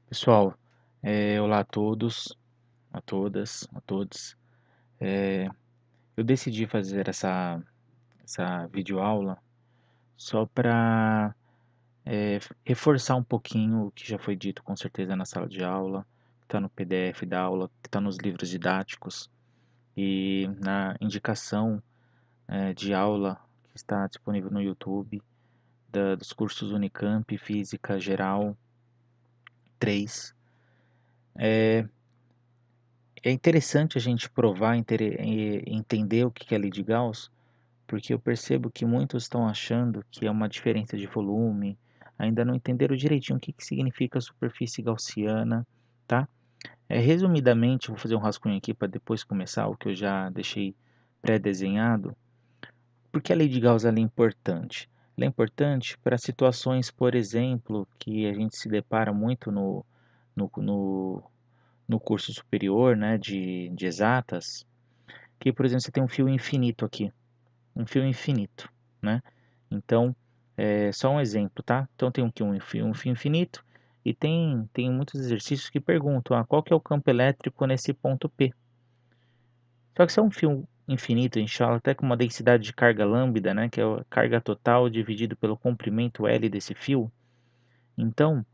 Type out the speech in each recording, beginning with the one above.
Pessoal, olá a todos, a todas, a todos. Eu decidi fazer essa videoaula só para reforçar um pouquinho o que já foi dito com certeza na sala de aula, que está no PDF da aula, que está nos livros didáticos e na indicação de aula que está disponível no YouTube dos cursos Unicamp, Física Geral 3. É interessante a gente provar, entender o que é lei de Gauss, porque eu percebo que muitos estão achando que é uma diferença de volume, ainda não entenderam direitinho o que significa superfície gaussiana, tá? Resumidamente, vou fazer um rascunho aqui para depois começar o que eu já deixei pré-desenhado. Por que a lei de Gauss ela é importante? Ela é importante para situações, por exemplo, que a gente se depara muito no, no, no curso superior, né, de exatas, que, por exemplo, você tem um fio infinito aqui, um fio infinito, né? Então, só um exemplo, tá? Então tem aqui um fio infinito e tem muitos exercícios que perguntam, qual que é o campo elétrico nesse ponto P? Só que se é um fio infinito, a gente fala até com uma densidade de carga lambda, né, que é a carga total dividido pelo comprimento L desse fio, então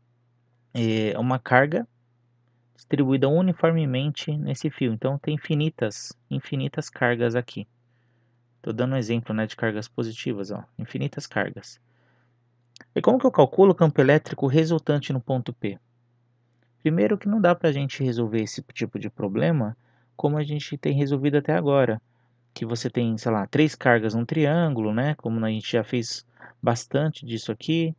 é uma carga distribuída uniformemente nesse fio. Então tem infinitas cargas aqui. Estou dando um exemplo, né, de cargas positivas, ó, infinitas cargas. E como que eu calculo o campo elétrico resultante no ponto P? Primeiro que não dá para a gente resolver esse tipo de problema como a gente tem resolvido até agora, que você tem, sei lá, três cargas num triângulo, né, como a gente já fez bastante disso aqui,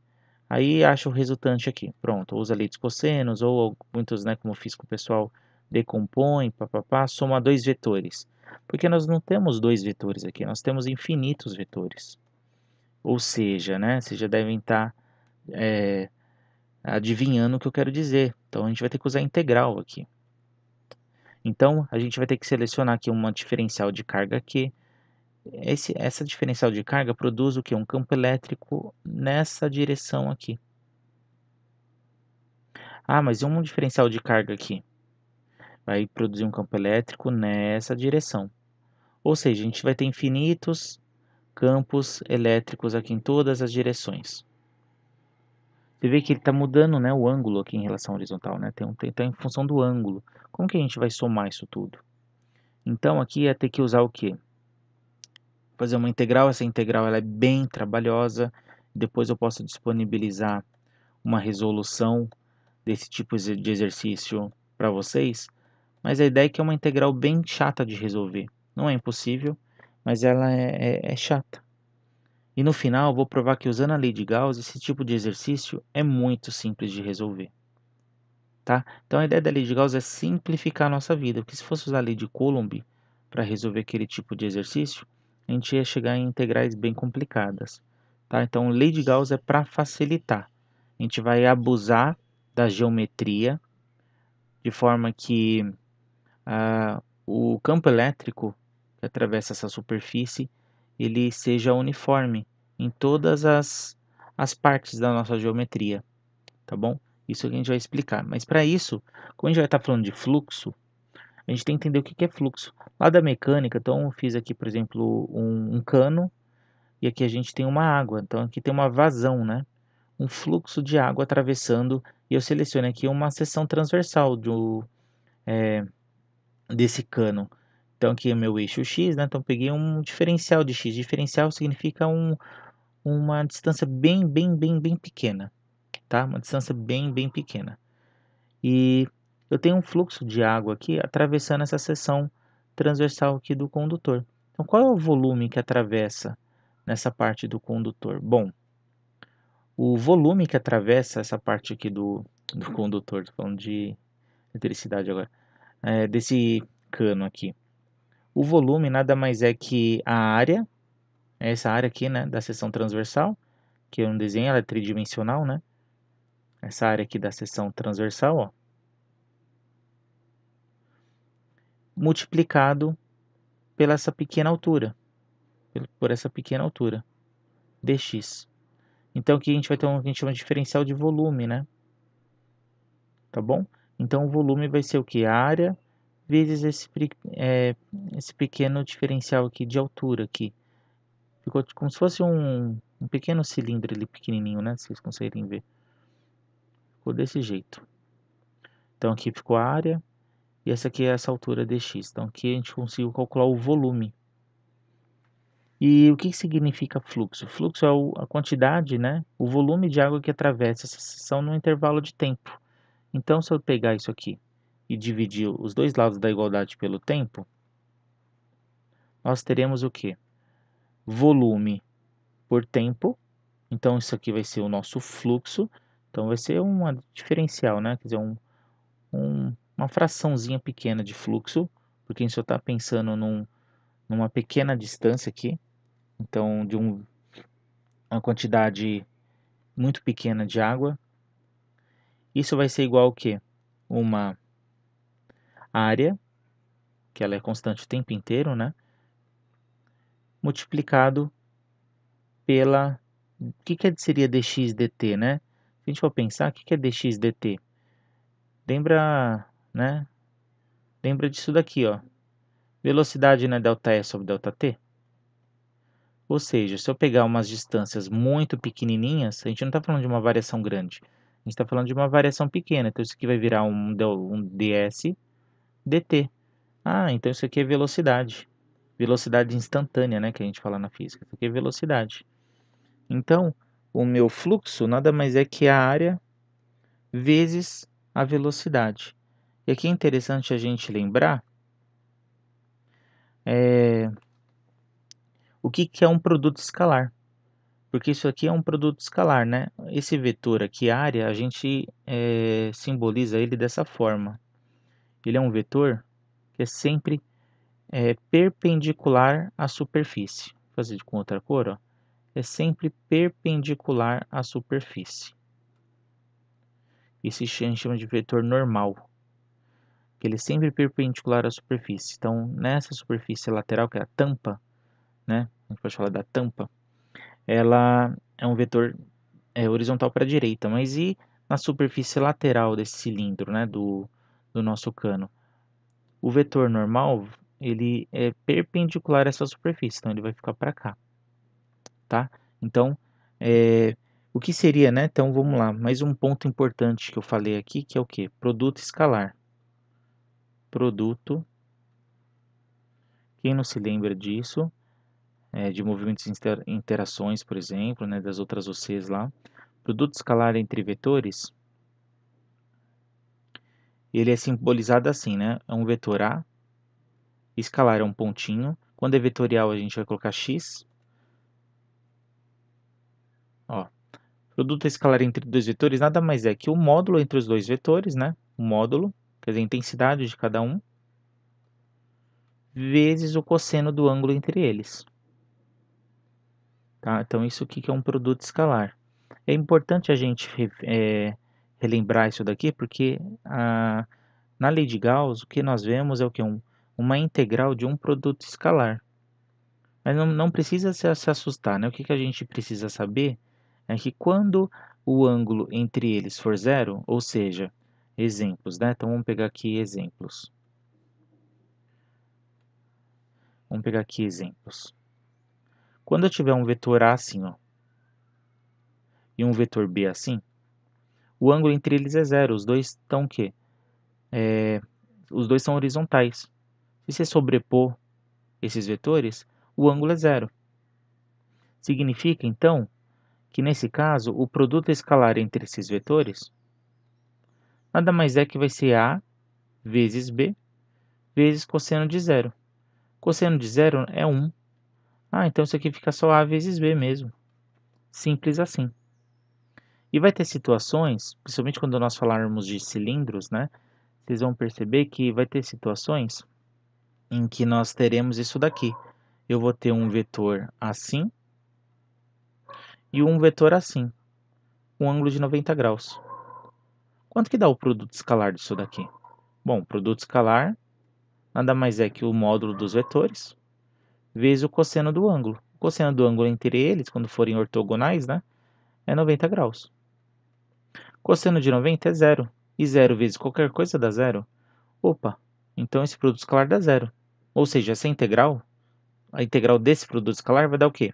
aí acha o resultante aqui, pronto, usa lei dos cossenos, ou muitos, né, como eu fiz com o pessoal, decompõe, papapá, soma dois vetores. Porque nós não temos dois vetores aqui, nós temos infinitos vetores. Ou seja, né, vocês já devem estar adivinhando o que eu quero dizer. Então a gente vai ter que usar integral aqui. Então a gente vai ter que selecionar aqui uma diferencial de carga Q. Essa diferencial de carga produz o que? Um campo elétrico nessa direção aqui. Mas e um diferencial de carga aqui? Vai produzir um campo elétrico nessa direção. Ou seja, a gente vai ter infinitos campos elétricos aqui em todas as direções. Você vê que ele está mudando, né, o ângulo aqui em relação à horizontal, né? Tá em função do ângulo. Como que a gente vai somar isso tudo? Então aqui ia ter que usar o quê? Fazer uma integral. Essa integral ela é bem trabalhosa. Depois eu posso disponibilizar uma resolução desse tipo de exercício para vocês. Mas a ideia é que é uma integral bem chata de resolver. Não é impossível, mas ela é chata. E no final eu vou provar que usando a lei de Gauss, esse tipo de exercício é muito simples de resolver. Tá? Então a ideia da lei de Gauss é simplificar a nossa vida, porque se fosse usar a lei de Coulomb para resolver aquele tipo de exercício, a gente ia chegar em integrais bem complicadas. Tá? Então a lei de Gauss é para facilitar. A gente vai abusar da geometria, de forma que o campo elétrico que atravessa essa superfície ele seja uniforme em todas as partes da nossa geometria, tá bom? Isso que a gente vai explicar. Mas para isso, como a gente vai estar falando de fluxo, a gente tem que entender o que é fluxo. Lá da mecânica, então eu fiz aqui, por exemplo, um cano e aqui a gente tem uma água. Então aqui tem uma vazão, né? Um fluxo de água atravessando e eu seleciono aqui uma seção transversal desse cano. Então aqui é meu eixo X, né? Então peguei um diferencial de X. Diferencial significa uma distância bem pequena, tá? Uma distância bem pequena. E eu tenho um fluxo de água aqui atravessando essa seção transversal aqui do condutor. Então qual é o volume que atravessa nessa parte do condutor? Bom, o volume que atravessa essa parte aqui do condutor, estou falando de eletricidade agora, desse cano aqui. O volume nada mais é que a área, essa área aqui, né, da seção transversal, que é um desenho, ela é tridimensional, né? Essa área aqui da seção transversal, ó, multiplicado pela essa pequena altura, por essa pequena altura, dx. Então aqui a gente vai ter um que a gente chama de diferencial de volume, né? tá bom? Então o volume vai ser o que? A área vezes esse pequeno diferencial aqui de altura aqui. Ficou como se fosse um pequeno cilindro ali pequenininho, né? Vocês conseguem ver. Ficou desse jeito. Então aqui ficou a área e essa aqui é essa altura dx. Então aqui a gente conseguiu calcular o volume. E o que significa fluxo? Fluxo é a quantidade, né? O volume de água que atravessa essa seção no intervalo de tempo. Então, se eu pegar isso aqui e dividir os dois lados da igualdade pelo tempo, nós teremos o quê? Volume por tempo. Então, isso aqui vai ser o nosso fluxo. Então, vai ser uma diferencial, né? Quer dizer, uma fraçãozinha pequena de fluxo, porque a gente só está pensando numa pequena distância aqui. Então, de uma quantidade muito pequena de água. Isso vai ser igual ao quê? Uma área, que ela é constante o tempo inteiro, né? Multiplicado pela... O que seria dx dt, né? Se a gente for pensar, o que é dx dt? Lembra, né? Lembra disso daqui, ó. Velocidade, né? ΔE sobre ΔT. Ou seja, se eu pegar umas distâncias muito pequenininhas, a gente não está falando de uma variação grande. A gente está falando de uma variação pequena. Então, isso aqui vai virar um ds dt. Ah, então isso aqui é velocidade. Velocidade instantânea, né, que a gente fala na física. Isso aqui é velocidade. Então, o meu fluxo nada mais é que a área vezes a velocidade. E aqui é interessante a gente lembrar o que é um produto escalar. Porque isso aqui é um produto escalar, né? Esse vetor aqui, área, a gente simboliza ele dessa forma. Ele é um vetor que é sempre perpendicular à superfície. Vou fazer com outra cor, ó. É sempre perpendicular à superfície. Isso a gente chama de vetor normal, que ele é sempre perpendicular à superfície. Então, nessa superfície lateral, que é a tampa, né? A gente pode falar da tampa, ela é um vetor horizontal para a direita, mas e na superfície lateral desse cilindro, né, do nosso cano? O vetor normal, ele é perpendicular a essa superfície, então ele vai ficar para cá, tá? Então, o que seria, né? Então, vamos lá, mais um ponto importante que eu falei aqui, que é o quê? Produto escalar. Produto, quem não se lembra disso, de movimentos e interações, por exemplo, né, das outras OCs lá. Produto escalar entre vetores, ele é simbolizado assim, né? É um vetor A, escalar é um pontinho. Quando é vetorial, a gente vai colocar x. Ó, produto escalar entre dois vetores nada mais é que o módulo entre os dois vetores, né? O módulo, quer dizer, a intensidade de cada um, vezes o cosseno do ângulo entre eles. Tá? Então, isso aqui que é um produto escalar. É importante a gente relembrar isso daqui, porque na lei de Gauss, o que nós vemos é o que? Uma integral de um produto escalar. Mas não precisa se assustar, né? O que a gente precisa saber é que quando o ângulo entre eles for zero, ou seja, exemplos, né? Então, vamos pegar aqui exemplos. Vamos pegar aqui exemplos. Quando eu tiver um vetor A assim, ó, e um vetor B assim, o ângulo entre eles é zero. Os dois estão o quê? Os dois são horizontais. Se você sobrepor esses vetores, o ângulo é zero. Significa, então, que nesse caso, o produto escalar entre esses vetores nada mais é que vai ser A vezes B vezes cosseno de zero. Cosseno de zero é 1. Ah, então isso aqui fica só A vezes B mesmo. Simples assim. E vai ter situações, principalmente quando nós falarmos de cilindros, né? Vocês vão perceber que vai ter situações em que nós teremos isso daqui. Eu vou ter um vetor assim e um vetor assim, um ângulo de 90 graus. Quanto que dá o produto escalar disso daqui? Bom, o produto escalar nada mais é que o módulo dos vetores vezes o cosseno do ângulo. O cosseno do ângulo entre eles, quando forem ortogonais, né, é 90 graus. Cosseno de 90 é zero. E 0 vezes qualquer coisa dá 0. Opa, então esse produto escalar dá 0. Ou seja, essa integral, a integral desse produto escalar vai dar o quê?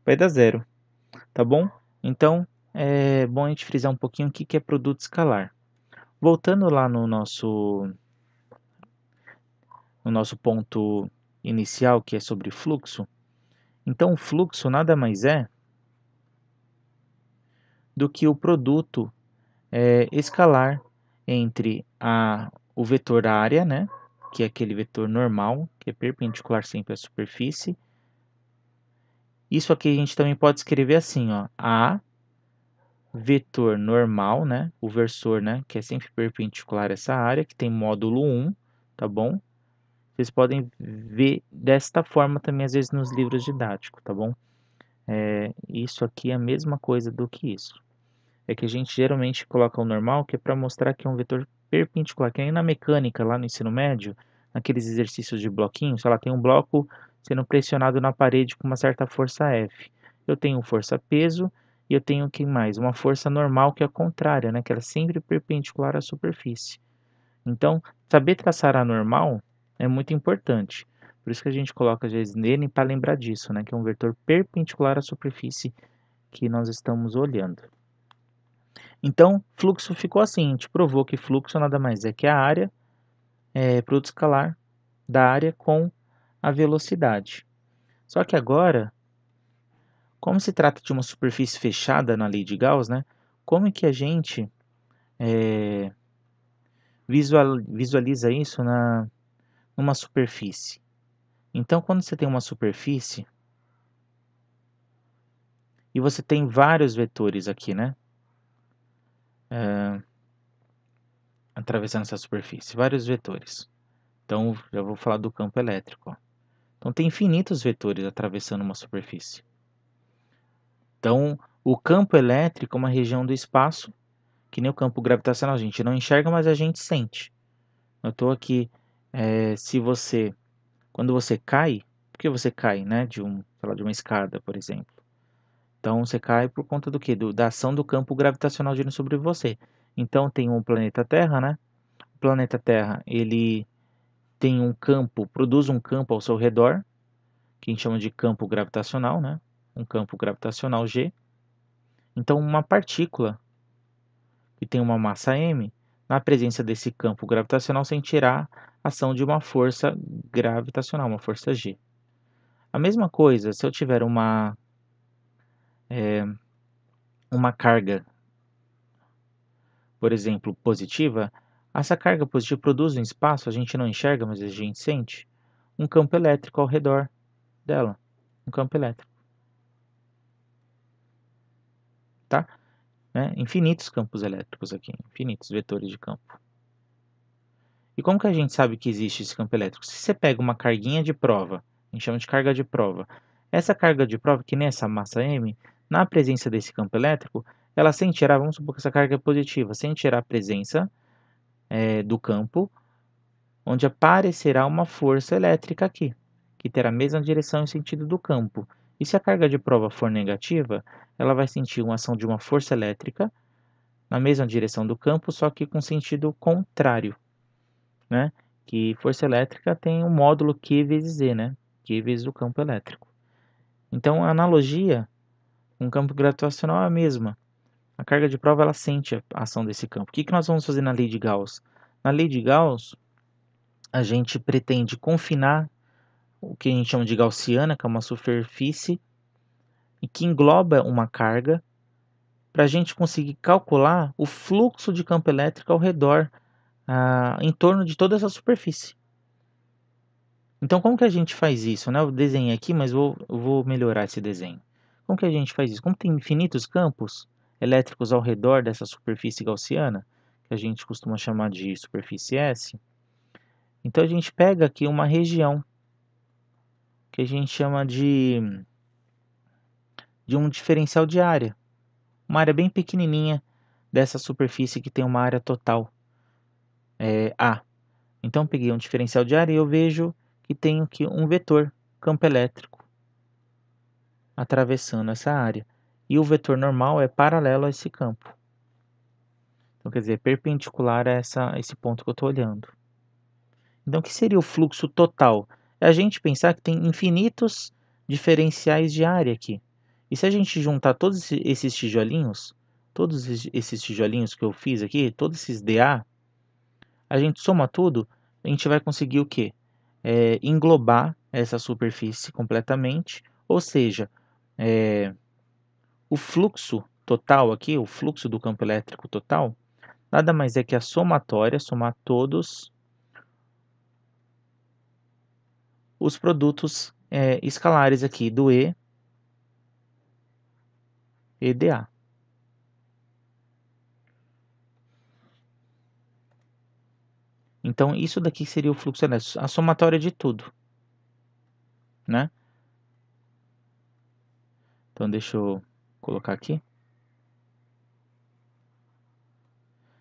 Vai dar 0, tá bom? Então, é bom a gente frisar um pouquinho o que é produto escalar. Voltando lá no nosso ponto inicial, que é sobre fluxo, então o fluxo nada mais é do que o produto escalar entre o vetor área, né, que é aquele vetor normal, que é perpendicular sempre à superfície. Isso aqui a gente também pode escrever assim, ó, A vetor normal, né, o versor, né, que é sempre perpendicular a essa área, que tem módulo 1, tá bom? Vocês podem ver desta forma também, às vezes, nos livros didáticos, tá bom? Isso aqui é a mesma coisa do que isso. É que a gente geralmente coloca o normal, que é para mostrar que é um vetor perpendicular, que nem na mecânica, lá no ensino médio, naqueles exercícios de bloquinhos, ela tem um bloco sendo pressionado na parede com uma certa força F. Eu tenho força-peso e eu tenho, que mais? Uma força normal, que é a contrária, né? Que ela é sempre perpendicular à superfície. Então, saber traçar a normal é muito importante. Por isso que a gente coloca às vezes nele para lembrar disso, né? Que é um vetor perpendicular à superfície que nós estamos olhando. Então, fluxo ficou assim, a gente provou que fluxo nada mais é que a área, produto escalar da área com a velocidade. Só que agora, como se trata de uma superfície fechada na lei de Gauss, né? Como é que a gente visualiza isso numa superfície? Então, quando você tem uma superfície e você tem vários vetores aqui, né? Atravessando essa superfície, vários vetores. Então, já vou falar do campo elétrico, ó. Então, tem infinitos vetores atravessando uma superfície. Então, o campo elétrico é uma região do espaço, que nem o campo gravitacional, a gente não enxerga, mas a gente sente. Eu estou aqui, quando você cai, por que você cai, né, sei lá, de uma escada, por exemplo? Então, você cai por conta do quê? Da ação do campo gravitacional girando sobre você. Então, tem um planeta Terra, né? O planeta Terra, ele tem um campo, produz um campo ao seu redor, que a gente chama de campo gravitacional, né? Um campo gravitacional G. Então, uma partícula que tem uma massa m, na presença desse campo gravitacional, sentirá a ação de uma força gravitacional, uma força G. A mesma coisa, se eu tiver uma carga, por exemplo, positiva, essa carga positiva produz um espaço, a gente não enxerga, mas a gente sente, um campo elétrico ao redor dela, um campo elétrico, tá? Né? Infinitos campos elétricos aqui, infinitos vetores de campo. E como que a gente sabe que existe esse campo elétrico? Se você pega uma carguinha de prova, a gente chama de carga de prova, essa carga de prova, que nem essa massa M, na presença desse campo elétrico, ela sentirá, vamos supor que essa carga é positiva, sentirá a presença do campo, onde aparecerá uma força elétrica aqui, que terá a mesma direção e sentido do campo. E se a carga de prova for negativa, ela vai sentir uma ação de uma força elétrica na mesma direção do campo, só que com sentido contrário, né? Que força elétrica tem um módulo Q vezes Z, né? Q vezes o campo elétrico. Então, a analogia com o campo gravitacional é a mesma. A carga de prova ela sente a ação desse campo. O que nós vamos fazer na lei de Gauss? Na lei de Gauss, a gente pretende confinar o que a gente chama de gaussiana, que é uma superfície, e que engloba uma carga, para a gente conseguir calcular o fluxo de campo elétrico ao redor, em torno de toda essa superfície. Então, como que a gente faz isso, né? Eu desenhei aqui, mas eu vou melhorar esse desenho. Como que a gente faz isso? Como tem infinitos campos elétricos ao redor dessa superfície gaussiana, que a gente costuma chamar de superfície S, então a gente pega aqui uma região que a gente chama de um diferencial de área. Uma área bem pequenininha dessa superfície que tem uma área total A. Então, eu peguei um diferencial de área e eu vejo que tem aqui um vetor, campo elétrico, atravessando essa área. E o vetor normal é paralelo a esse campo. Então, quer dizer, perpendicular a esse ponto que eu estou olhando. Então, o que seria o fluxo total? É a gente pensar que tem infinitos diferenciais de área aqui. E se a gente juntar todos esses tijolinhos, todos esses tijolinhos que eu fiz aqui, todos esses dA, a gente soma tudo, a gente vai conseguir o quê? Englobar essa superfície completamente, ou seja, o fluxo total aqui, o fluxo do campo elétrico total, nada mais é que a somatória, somar todos os produtos escalares aqui do E e dA. Então, isso daqui seria o fluxo elétrico, a somatória de tudo, né? Então, deixa eu colocar aqui.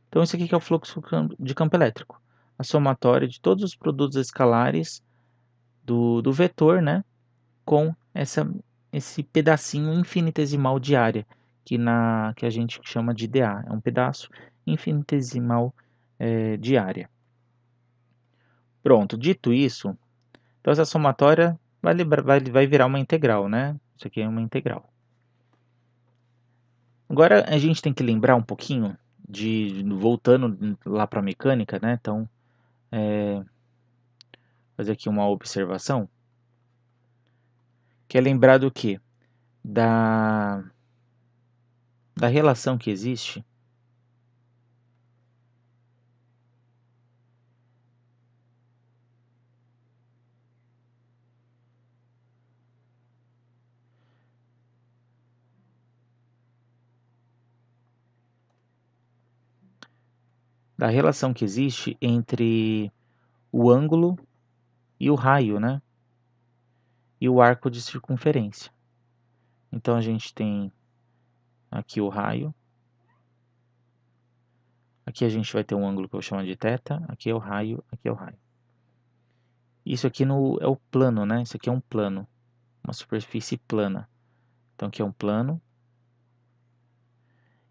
Então, isso aqui que é o fluxo de campo elétrico. A somatória de todos os produtos escalares do vetor, né? Com esse pedacinho infinitesimal de área, que a gente chama de dA. É um pedaço infinitesimal de área. Pronto, dito isso, então essa somatória vai virar uma integral, né? Isso aqui é uma integral. Agora a gente tem que lembrar um pouquinho voltando lá para a mecânica, né? Então, fazer aqui uma observação, que é lembrar do quê? Da relação que existe entre o ângulo e o raio, né? E o arco de circunferência. Então a gente tem aqui o raio. Aqui a gente vai ter um ângulo que eu vou chamar de θ. Aqui é o raio, aqui é o raio. Isso aqui é o plano, né? Isso aqui é um plano, uma superfície plana. Então aqui é um plano.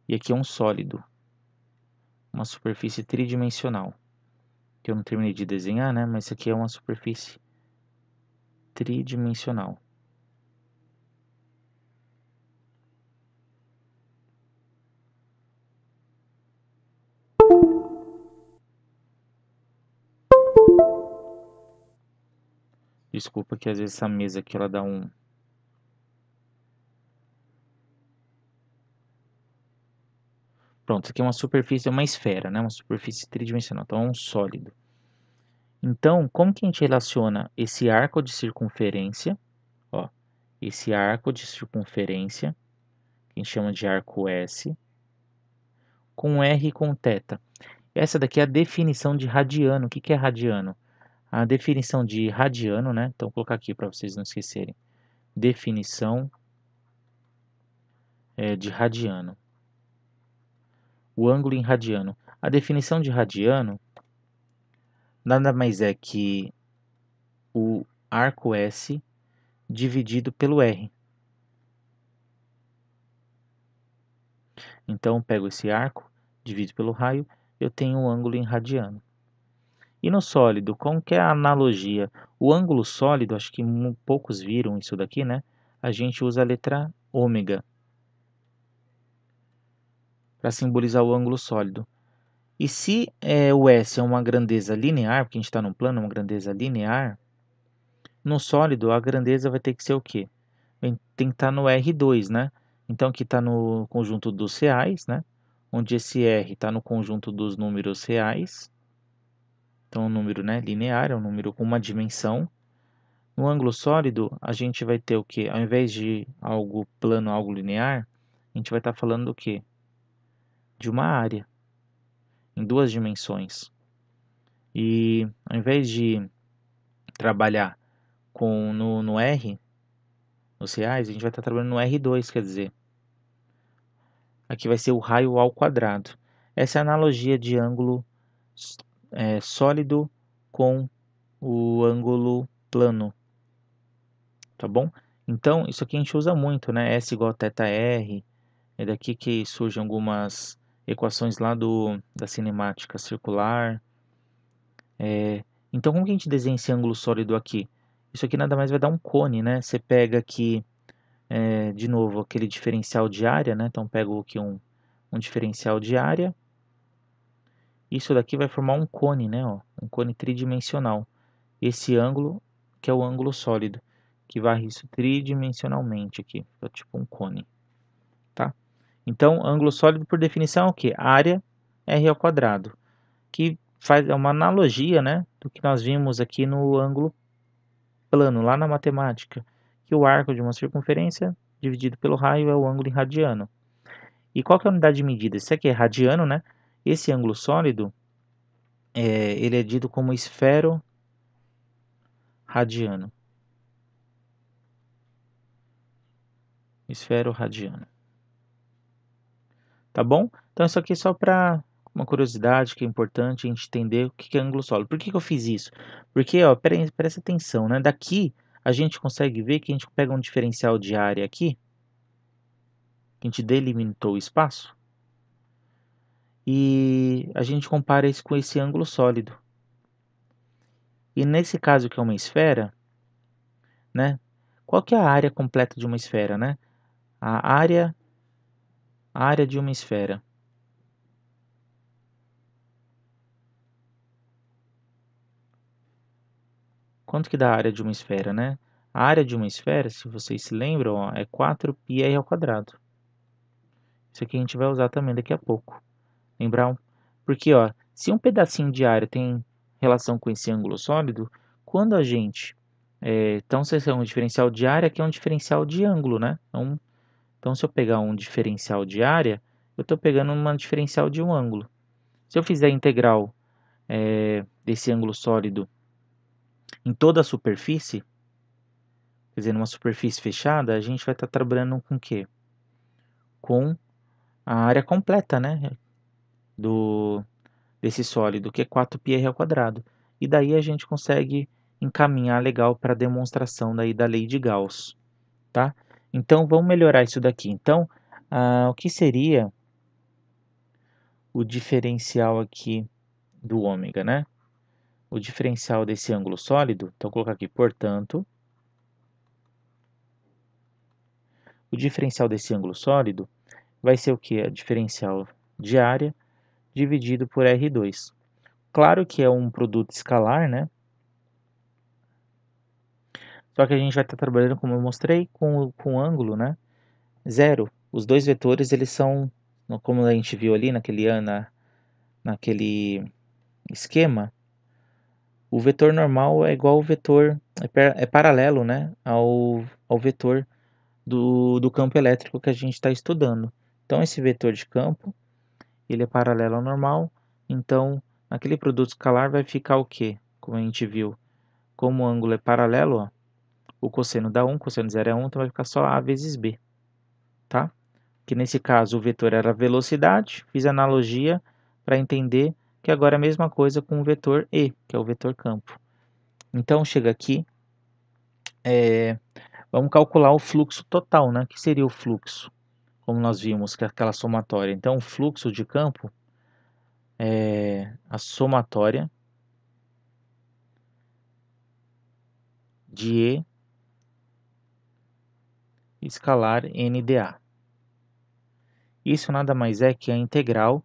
E aqui é um sólido, uma superfície tridimensional. Que eu não terminei de desenhar, né? Mas isso aqui é uma superfície tridimensional. Desculpa que às vezes essa mesa aqui ela dá um... Pronto, isso aqui é uma superfície, é uma esfera, né? Uma superfície tridimensional, então é um sólido. Então, como que a gente relaciona esse arco de circunferência, ó, esse arco de circunferência, que a gente chama de arco S, com R e com θ? Essa daqui é a definição de radiano. O que que é radiano? A definição de radiano, né? Então, vou colocar aqui para vocês não esquecerem. Definição de radiano. O ângulo em radiano. A definição de radiano nada mais é que o arco S dividido pelo R. Então, eu pego esse arco, divido pelo raio, eu tenho um ângulo em radiano. E no sólido, como que é a analogia? O ângulo sólido, acho que poucos viram isso daqui, né? A gente usa a letra ômega para simbolizar o ângulo sólido. E se o S é uma grandeza linear, porque a gente está num plano, uma grandeza linear, no sólido a grandeza vai ter que ser o quê? Tem que estar no R2, né? Então aqui está no conjunto dos reais, né? Onde esse R está no conjunto dos números reais. Então é um número, né, linear, é um número com uma dimensão. No ângulo sólido, a gente vai ter o quê? Ao invés de algo plano, algo linear, a gente vai estar falando do quê? De uma área, em duas dimensões. E ao invés de trabalhar no R, nos reais, a gente vai estar trabalhando no R2, quer dizer, aqui vai ser o raio ao quadrado. Essa é a analogia de ângulo sólido com o ângulo plano, tá bom? Então, isso aqui a gente usa muito, né? S igual a θr, é daqui que surgem algumas equações lá da cinemática circular. Então, como que a gente desenha esse ângulo sólido aqui? Isso aqui nada mais vai dar um cone, né? Você pega aqui, de novo, aquele diferencial de área, né? Então, pego aqui um diferencial de área. Isso daqui vai formar um cone, né? Ó, um cone tridimensional. Esse ângulo, que é o ângulo sólido, que varre isso tridimensionalmente aqui. É tipo um cone, tá? Então, ângulo sólido, por definição, é o quê? Área R ao quadrado, que faz uma analogia, né, do que nós vimos aqui no ângulo plano, lá na matemática, que o arco de uma circunferência dividido pelo raio é o ângulo em radiano. E qual que é a unidade de medida? Isso aqui é radiano, né? Esse ângulo sólido, ele é dito como esfero radiano. Esfero radiano. Tá bom? Então isso aqui é só para uma curiosidade que é importante a gente entender o que é ângulo sólido. Por que que eu fiz isso? Porque, ó, presta atenção, né? Daqui a gente consegue ver que a gente pega um diferencial de área aqui, que a gente delimitou o espaço, e a gente compara isso com esse ângulo sólido. E nesse caso que é uma esfera, né? Qual que é a área completa de uma esfera, né? A área de uma esfera. Quanto que dá a área de uma esfera, né? A área de uma esfera, se vocês se lembram, ó, é 4πr ao quadrado. Isso aqui a gente vai usar também daqui a pouco. Lembrar? Porque, ó, se um pedacinho de área tem relação com esse ângulo sólido, quando a gente... então, se é um diferencial de área, aqui é um diferencial de ângulo, né? Então, se eu pegar um diferencial de área, eu estou pegando uma diferencial de um ângulo. Se eu fizer a integral desse ângulo sólido em toda a superfície, quer dizer, numa superfície fechada, a gente vai estar trabalhando com o quê? Com a área completa, né? Desse sólido, que é 4πr ao quadrado. E daí a gente consegue encaminhar legal para a demonstração daí da lei de Gauss, tá? Então, vamos melhorar isso daqui. Então, o que seria o diferencial aqui do ômega, né? O diferencial desse ângulo sólido, então, vou colocar aqui, portanto, o diferencial desse ângulo sólido vai ser o que? A diferencial de área dividido por R2. Claro que é um produto escalar, né? Só que a gente vai estar trabalhando, como eu mostrei, com ângulo, né? Zero. Os dois vetores, eles são, como a gente viu ali naquele esquema, o vetor normal é igual ao vetor, é paralelo, né? Ao vetor do campo elétrico que a gente está estudando. Então, esse vetor de campo, ele é paralelo ao normal, então, naquele produto escalar vai ficar o quê? Como a gente viu, como o ângulo é paralelo, ó, o cosseno dá 1, cosseno de 0 é 1, então vai ficar só A vezes B, tá? Que nesse caso o vetor era a velocidade, fiz analogia para entender que agora é a mesma coisa com o vetor E, que é o vetor campo. Então chega aqui, vamos calcular o fluxo total, né? Que seria o fluxo? Como nós vimos, que é aquela somatória. Então o fluxo de campo é a somatória de E escalar NdA. Isso nada mais é que a integral,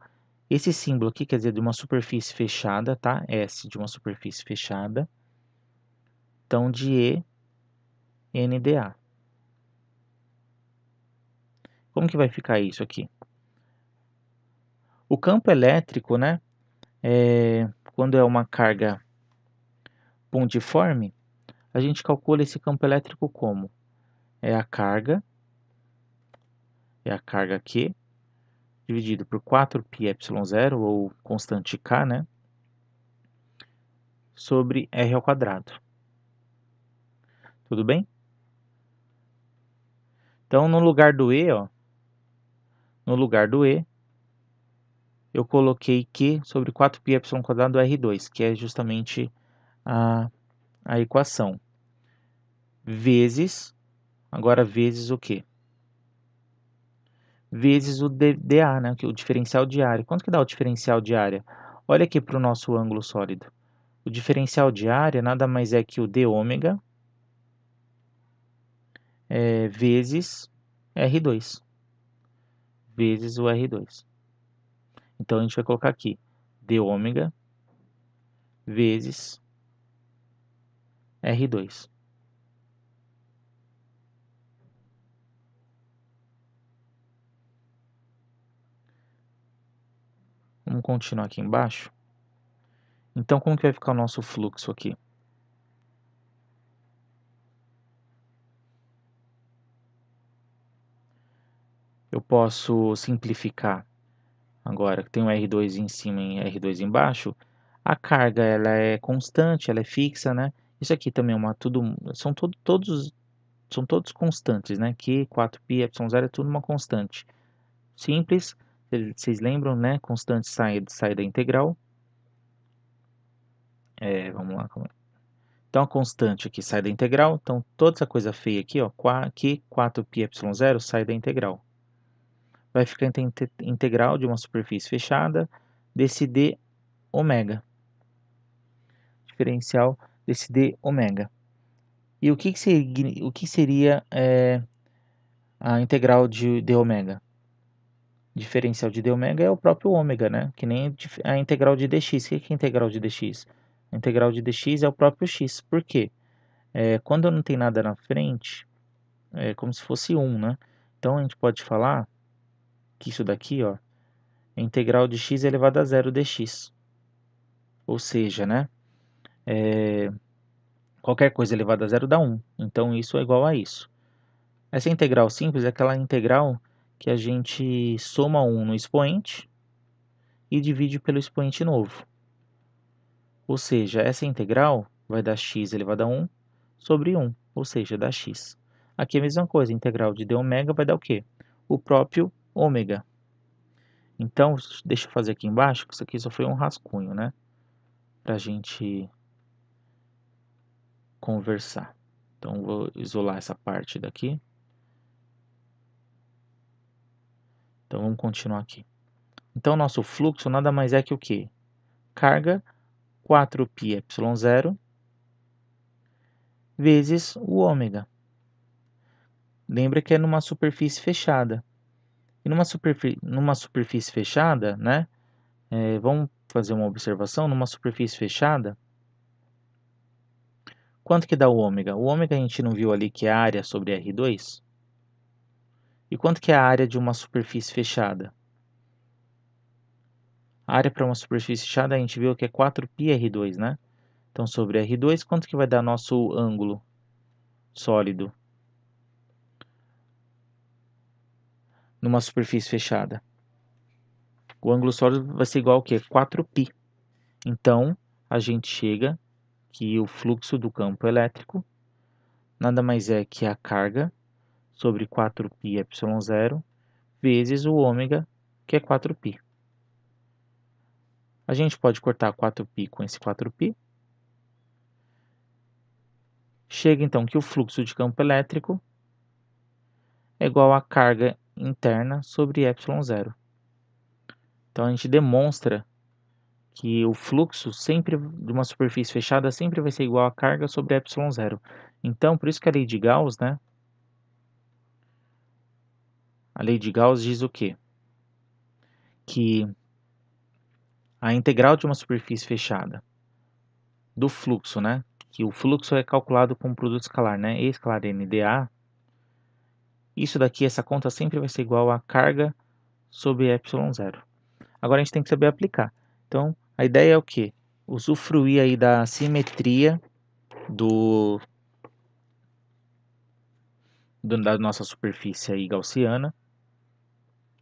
esse símbolo aqui quer dizer de uma superfície fechada, tá? S de uma superfície fechada, então de E NdA. Como que vai ficar isso aqui? O campo elétrico, né? Quando é uma carga pontiforme, a gente calcula esse campo elétrico como? É a carga Q, dividido por 4πε0, ou constante K, né? Sobre R ao quadrado. Tudo bem? Então, no lugar do E, ó, no lugar do E, eu coloquei Q sobre 4πε² do R2, que é justamente a equação. Vezes, agora vezes o quê? vezes o dA, né, que é o diferencial de área. Quanto que dá o diferencial de área? Olha aqui para o nosso ângulo sólido. O diferencial de área nada mais é que o dômega vezes R2, vezes o R2. Então, a gente vai colocar aqui dômega vezes R2. Vamos continuar aqui embaixo. Então, como que vai ficar o nosso fluxo aqui? Eu posso simplificar agora, que tem um R2 em cima e R2 embaixo. A carga ela é constante, ela é fixa, né? Isso aqui também é são todos constantes, né? Q, 4π, ε0 é tudo uma constante. Simples, vocês lembram, né? Constante sai da integral. Vamos lá. Então, a constante aqui sai da integral. Então, toda essa coisa feia aqui, ó, Q, 4π, ε0 sai da integral. Vai ficar integral de uma superfície fechada desse d ômega. Diferencial desse d ômega. E o que seria a integral de d ômega? Diferencial de d ômega é o próprio ômega, né? Que nem a integral de dx. O que é a integral de dx? A integral de dx é o próprio x. Por quê? Quando não tem nada na frente, é como se fosse 1, né? Então, a gente pode falar que isso daqui, ó, é integral de x elevado a 0 dx. Ou seja, né? Qualquer coisa elevada a 0 dá 1. Então, isso é igual a isso. Essa integral simples é aquela integral que a gente soma 1 no expoente e divide pelo expoente novo. Ou seja, essa integral vai dar x elevado a 1 sobre 1, ou seja, dá x. Aqui é a mesma coisa, a integral de d ômega vai dar o quê? O próprio ômega. Então, deixa eu fazer aqui embaixo, que isso aqui só foi um rascunho, né? Para a gente conversar. Então, vou isolar essa parte daqui. Então, vamos continuar aqui. Então, nosso fluxo nada mais é que o quê? Carga 4πε0 vezes o ômega. Lembra que é numa superfície fechada. E numa superfície fechada, né? Vamos fazer uma observação. Numa superfície fechada, quanto que dá o ômega? O ômega a gente não viu ali que é a área sobre R2? E quanto que é a área de uma superfície fechada? A área para uma superfície fechada a gente viu que é 4πr2, né? Então, sobre R2, quanto que vai dar nosso ângulo sólido numa superfície fechada? O ângulo sólido vai ser igual ao quê? 4π. Então, a gente chega que o fluxo do campo elétrico nada mais é que a carga sobre 4πε0 vezes o ômega, que é 4π. A gente pode cortar 4π com esse 4π. Chega então que o fluxo de campo elétrico é igual à carga interna sobre ε0. Então, a gente demonstra que o fluxo sempre de uma superfície fechada sempre vai ser igual à carga sobre ε0. Então, por isso que a lei de Gauss, né? A lei de Gauss diz o quê? Que a integral de uma superfície fechada do fluxo, né? Que o fluxo é calculado com um produto escalar, né? E escalar NDA. Isso daqui, essa conta sempre vai ser igual à carga sobre ε0. Agora a gente tem que saber aplicar. Então, a ideia é o quê? Usufruir aí da simetria da nossa superfície aí gaussiana,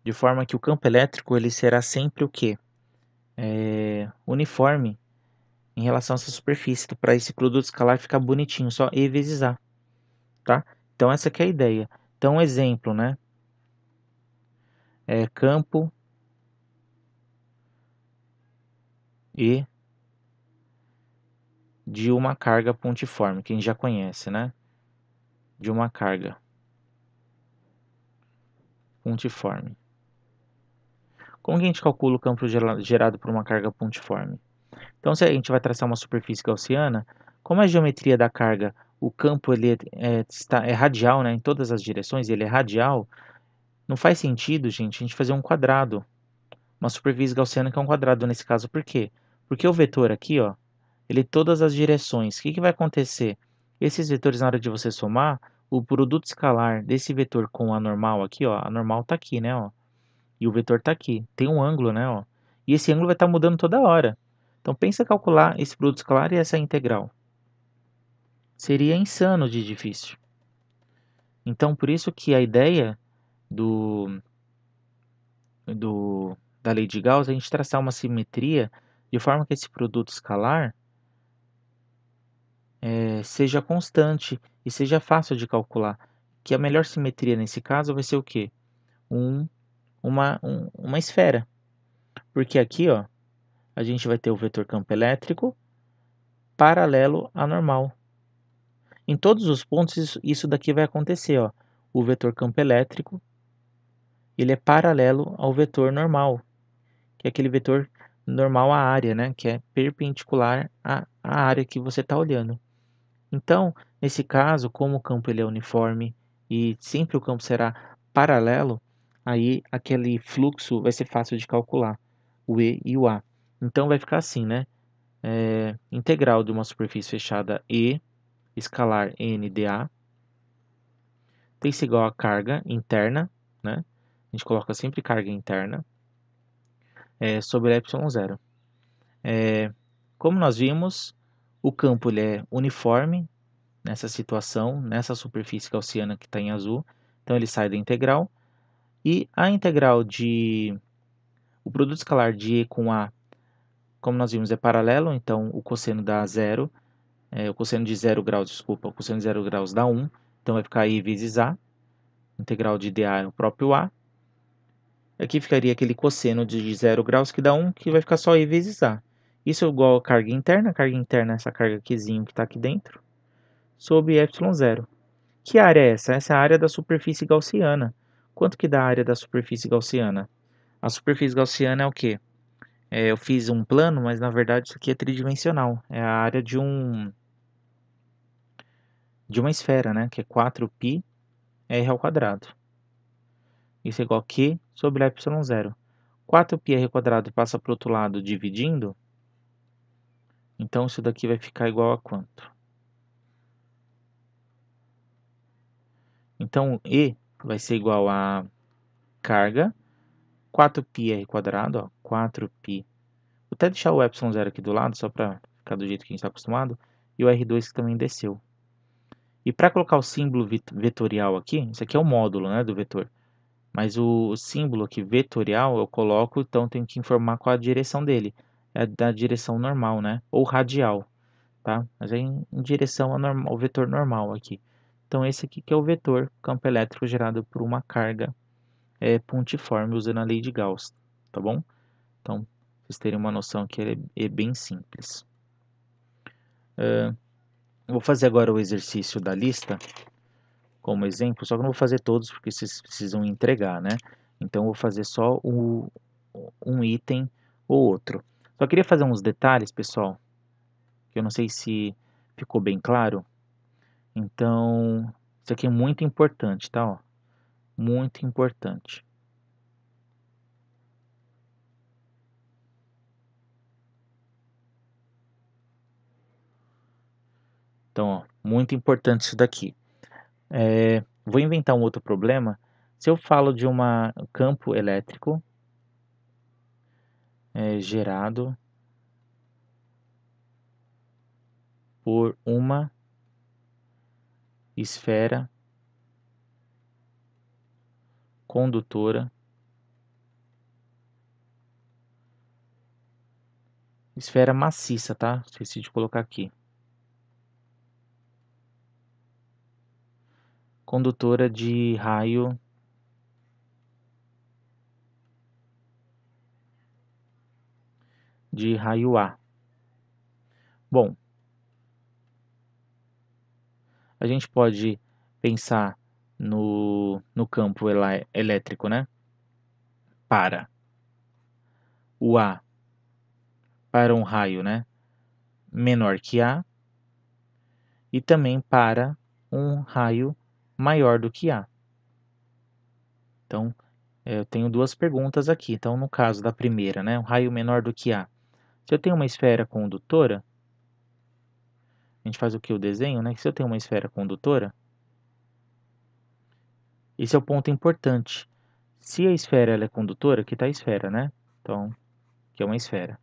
de forma que o campo elétrico ele será sempre o quê? Uniforme em relação a essa superfície, para esse produto escalar ficar bonitinho, só E vezes A, tá? Então essa que é a ideia. Então um exemplo, né? Campo E de uma carga pontiforme, que a gente já conhece, né? De uma carga pontiforme. Como que a gente calcula o campo gerado por uma carga pontiforme? Então, se a gente vai traçar uma superfície gaussiana, como a geometria da carga, o campo ele é radial, né, em todas as direções, ele é radial, não faz sentido, gente, a gente fazer um quadrado. Uma superfície gaussiana que é um quadrado nesse caso, por quê? Porque o vetor aqui, ó, ele todas as direções. O que vai acontecer? Esses vetores, na hora de você somar, o produto escalar desse vetor com a normal aqui, ó, a normal tá aqui, né, ó, e o vetor tá aqui. Tem um ângulo, né, ó, e esse ângulo vai estar mudando toda hora. Então, pensa calcular esse produto escalar e essa integral. Seria insano de difícil. Então, por isso que a ideia do, da lei de Gauss é a gente traçar uma simetria de forma que esse produto escalar seja constante e seja fácil de calcular. Que a melhor simetria nesse caso vai ser o quê? Uma esfera. Porque aqui, ó, a gente vai ter o vetor campo elétrico paralelo à normal. Em todos os pontos isso daqui vai acontecer, ó. O vetor campo elétrico, ele é paralelo ao vetor normal, que é aquele vetor normal à área, né? Que é perpendicular à área que você está olhando. Então, nesse caso, como o campo ele é uniforme e sempre o campo será paralelo, aí aquele fluxo vai ser fácil de calcular, o E e o A. Então vai ficar assim, né? Integral de uma superfície fechada E, escalar NdA, tem que ser igual a carga interna, né? A gente coloca sempre carga interna, sobre ε0. Como nós vimos, o campo ele é uniforme, nessa situação, nessa superfície gaussiana que está em azul. Então, ele sai da integral. E a integral de... O produto escalar de E com A, como nós vimos, é paralelo. Então, o cosseno dá 0. O cosseno de 0 graus, desculpa. O cosseno de 0 graus dá 1. Então, vai ficar I vezes A. Integral de dA é o próprio A. Aqui ficaria aquele cosseno de 0 graus que dá 1, que vai ficar só I vezes A. Isso é igual a carga interna. A carga interna é essa carga Qzinho que está aqui dentro, sobre ε0. Que área é essa? Essa é a área da superfície gaussiana. Quanto que dá a área da superfície gaussiana? A superfície gaussiana é o quê? Eu fiz um plano, mas na verdade isso aqui é tridimensional. É a área de uma esfera, né? Que é 4πr ao quadrado. Isso é igual a Q sobre ε0. 4πr ao quadrado passa para o outro lado dividindo. Então isso daqui vai ficar igual a quanto? Então E vai ser igual a carga 4πr quadrado, ó, 4π. Vou até deixar o ε0 aqui do lado, só para ficar do jeito que a gente está acostumado, e o R2 que também desceu. E para colocar o símbolo vetorial aqui, isso aqui é o módulo, né, do vetor, mas o símbolo aqui vetorial eu coloco, então tenho que informar qual a direção dele. É da direção normal, né, ou radial, tá? Mas é em direção ao vetor normal aqui. Então esse aqui que é o vetor campo elétrico gerado por uma carga pontiforme usando a lei de Gauss, tá bom? Então, vocês terem uma noção que é bem simples. Vou fazer agora o exercício da lista como exemplo, só que eu não vou fazer todos porque vocês precisam entregar, né? Então, eu vou fazer só um item ou outro. Só queria fazer uns detalhes, pessoal, que eu não sei se ficou bem claro. Então, isso aqui é muito importante, tá? Ó, muito importante. Então, ó, muito importante isso daqui. Vou inventar um outro problema. Se eu falo de um campo elétrico gerado por uma esfera condutora, esfera maciça, tá? Esqueci de colocar aqui. Condutora de raio A. Bom, a gente pode pensar no campo elétrico, né? Para o A, para um raio, né, menor que A, e também para um raio maior do que A. Então, eu tenho duas perguntas aqui. Então, no caso da primeira, né, um raio menor do que A. Se eu tenho uma esfera condutora, a gente faz o que? O desenho, né? Se eu tenho uma esfera condutora, esse é o ponto importante. Se a esfera ela é condutora, aqui está a esfera, né? Então, que é uma esfera.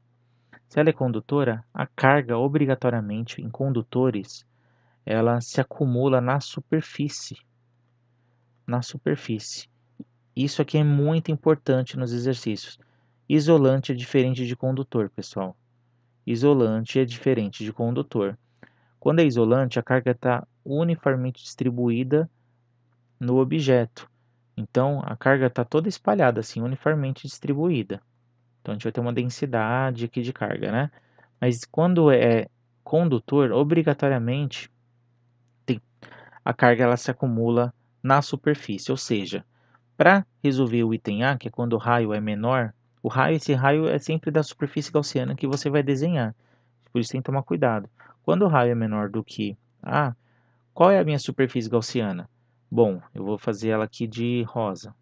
Se ela é condutora, a carga obrigatoriamente em condutores, ela se acumula na superfície. Na superfície. Isso aqui é muito importante nos exercícios. Isolante é diferente de condutor, pessoal. Isolante é diferente de condutor. Quando é isolante, a carga está uniformemente distribuída no objeto. Então, a carga está toda espalhada, assim, uniformemente distribuída. Então, a gente vai ter uma densidade aqui de carga, né? Mas quando é condutor, obrigatoriamente, a carga ela se acumula na superfície. Ou seja, para resolver o item A, que é quando o raio é menor, esse raio é sempre da superfície gaussiana que você vai desenhar. Por isso tem que tomar cuidado. Quando o raio é menor do que A, qual é a minha superfície gaussiana? Bom, eu vou fazer ela aqui de rosa.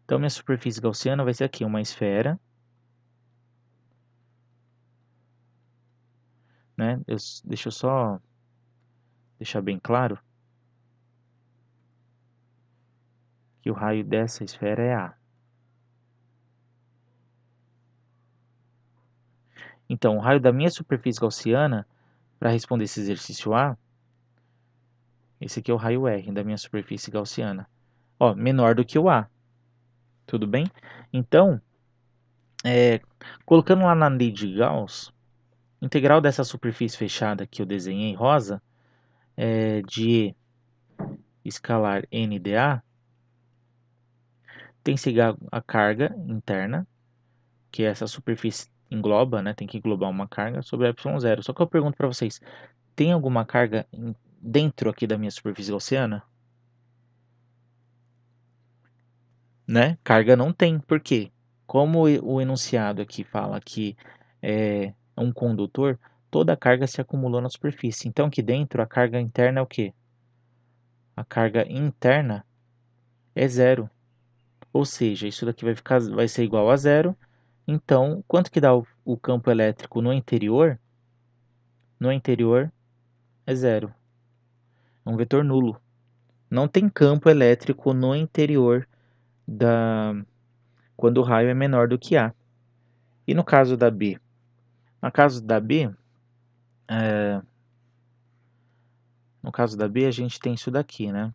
Então, minha superfície gaussiana vai ser aqui uma esfera, né? Deixa eu só deixar bem claro que o raio dessa esfera é A. Então, o raio da minha superfície gaussiana, para responder esse exercício A, esse aqui é o raio R da minha superfície gaussiana. Ó, menor do que o A, tudo bem? Então, colocando lá na lei de Gauss, integral dessa superfície fechada que eu desenhei rosa, de E escalar n dA, tem que ser a carga interna, que essa superfície engloba, né? Tem que englobar uma carga sobre ε0. Só que eu pergunto para vocês, tem alguma carga dentro aqui da minha superfície gaussiana? Né? Carga não tem. Por quê? Como o enunciado aqui fala que é um condutor, toda a carga se acumulou na superfície. Então, aqui dentro, a carga interna é o quê? A carga interna é zero. Ou seja, isso daqui vai ser igual a zero. Então, quanto que dá o campo elétrico no interior? No interior é zero. É um vetor nulo. Não tem campo elétrico no interior quando o raio é menor do que A. E no caso da B? É, no caso da B, a gente tem isso daqui, né?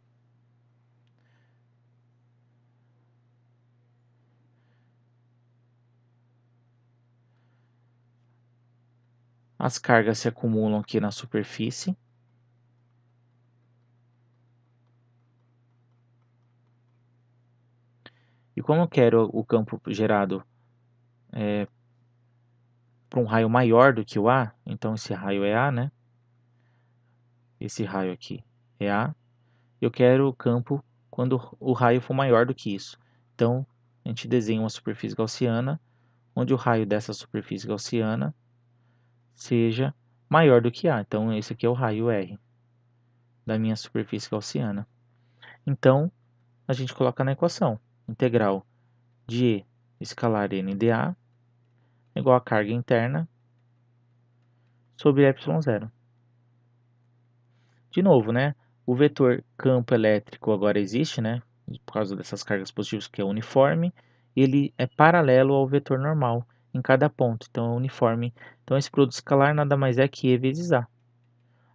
As cargas se acumulam aqui na superfície. E como eu quero o campo gerado para um raio maior do que o A, então esse raio é A, né? Esse raio aqui é A. Eu quero o campo quando o raio for maior do que isso. Então, a gente desenha uma superfície gaussiana, onde o raio dessa superfície gaussiana seja maior do que A. Então, esse aqui é o raio R da minha superfície gaussiana. Então, a gente coloca na equação. Integral de E escalar n dA é igual a carga interna sobre ε0. De novo, né? O vetor campo elétrico agora existe, né? Por causa dessas cargas positivas, que é uniforme. Ele é paralelo ao vetor normal em cada ponto, então é uniforme. Então, esse produto escalar nada mais é que E vezes A.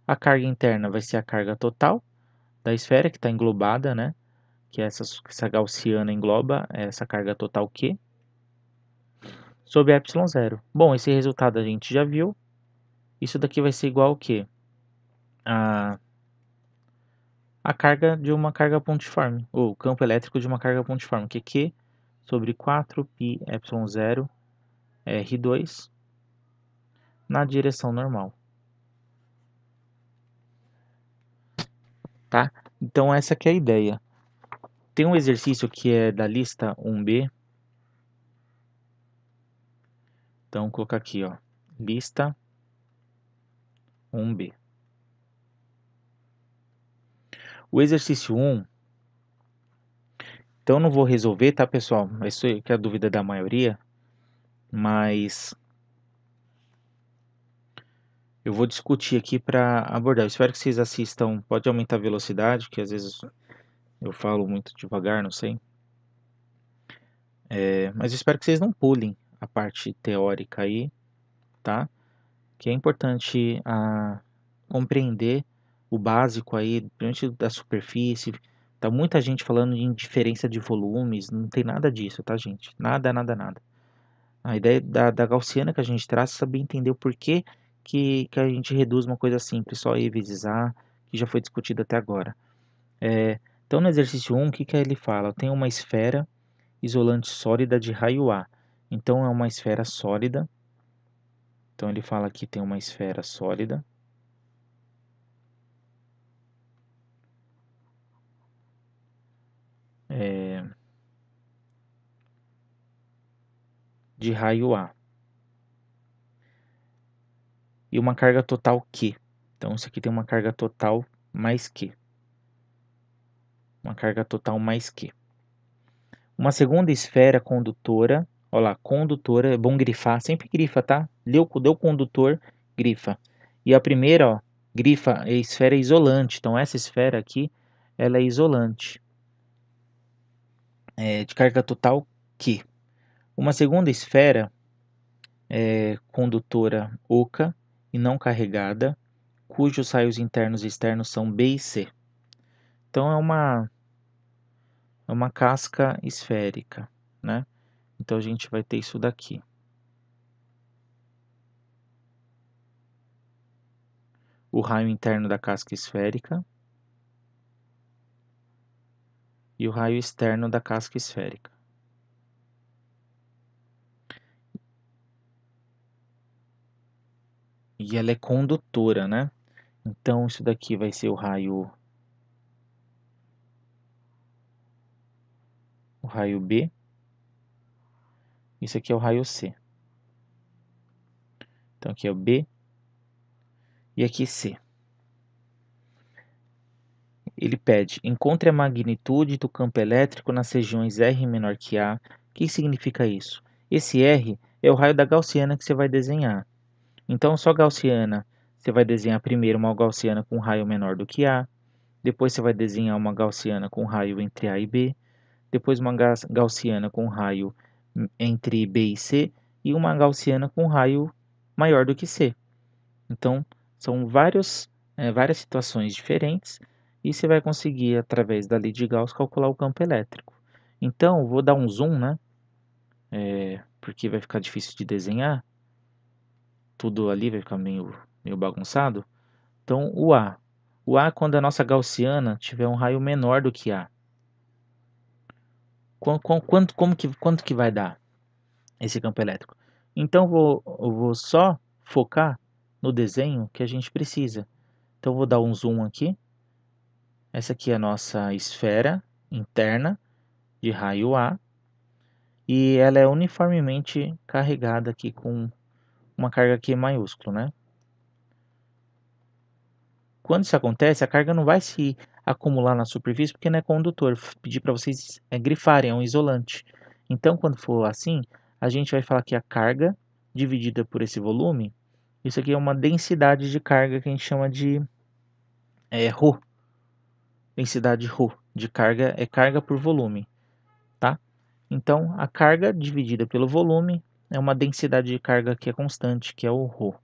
A carga interna vai ser a carga total da esfera, que está englobada, né? Que essa gaussiana engloba essa carga total Q, sobre ε0. Bom, esse resultado a gente já viu. Isso daqui vai ser igual ao quê? A carga de uma carga pontiforme, ou o campo elétrico de uma carga pontiforme, que é Q sobre 4πε0 R2 na direção normal. Tá? Então essa que é a ideia. Tem um exercício que é da lista 1B. Então, vou colocar aqui, ó, lista 1B. O exercício 1, então eu não vou resolver, tá, pessoal? Isso é que é a dúvida da maioria, mas eu vou discutir aqui para abordar. Eu espero que vocês assistam. Pode aumentar a velocidade, que às vezes eu falo muito devagar, não sei. Mas eu espero que vocês não pulem a parte teórica aí, tá? Que é importante compreender o básico aí, principalmente da superfície. Tá muita gente falando em diferença de volumes, não tem nada disso, tá, gente? Nada, nada, nada. A ideia da gaussiana que a gente traz é saber entender o porquê que a gente reduz uma coisa simples, só E vezes A, que já foi discutido até agora. Então, no exercício 1, o que ele fala? Tem uma esfera isolante sólida de raio A. Então, é uma esfera sólida. Então, ele fala que tem uma esfera sólida. De raio A. E uma carga total Q. Então, isso aqui tem uma carga total mais Q. Uma carga total mais Q. Uma segunda esfera condutora. Olha lá, condutora, é bom grifar. Sempre grifa, tá? Deu condutor, grifa. E a primeira, ó, grifa, é esfera isolante. Então, essa esfera aqui, ela é isolante. De carga total Q. Uma segunda esfera condutora oca e não carregada, cujos raios internos e externos são B e C. Então é uma casca esférica, né? Então a gente vai ter isso daqui. O raio interno da casca esférica e o raio externo da casca esférica. E ela é condutora, né? Então isso daqui vai ser o raio B. Isso aqui é o raio C. Então aqui é o B e aqui C. Ele pede, encontre a magnitude do campo elétrico nas regiões R menor que A. O que significa isso? Esse R é o raio da gaussiana que você vai desenhar. Então, só gaussiana, você vai desenhar primeiro uma gaussiana com raio menor do que A. Depois você vai desenhar uma gaussiana com raio entre A e B. Depois uma gaussiana com raio entre B e C. E uma gaussiana com raio maior do que C. Então, são várias situações diferentes e você vai conseguir, através da lei de Gauss, calcular o campo elétrico. Então, vou dar um zoom, né? Porque vai ficar difícil de desenhar. Tudo ali vai ficar meio bagunçado. Então, o A. O A, quando a nossa gaussiana tiver um raio menor do que A. Quanto que vai dar esse campo elétrico? Então, eu vou só focar no desenho que a gente precisa. Então, vou dar um zoom aqui. Essa aqui é a nossa esfera interna de raio A e ela é uniformemente carregada aqui com uma carga Q maiúsculo, né? Quando isso acontece, a carga não vai se acumular na superfície porque não é condutor. Vou pedir para vocês grifarem, é um isolante. Então, quando for assim, a gente vai falar que a carga dividida por esse volume, isso aqui é uma densidade de carga que a gente chama de ρ. Densidade ρ de carga é carga por volume, tá? Então, a carga dividida pelo volume é uma densidade de carga que é constante, que é o ρ.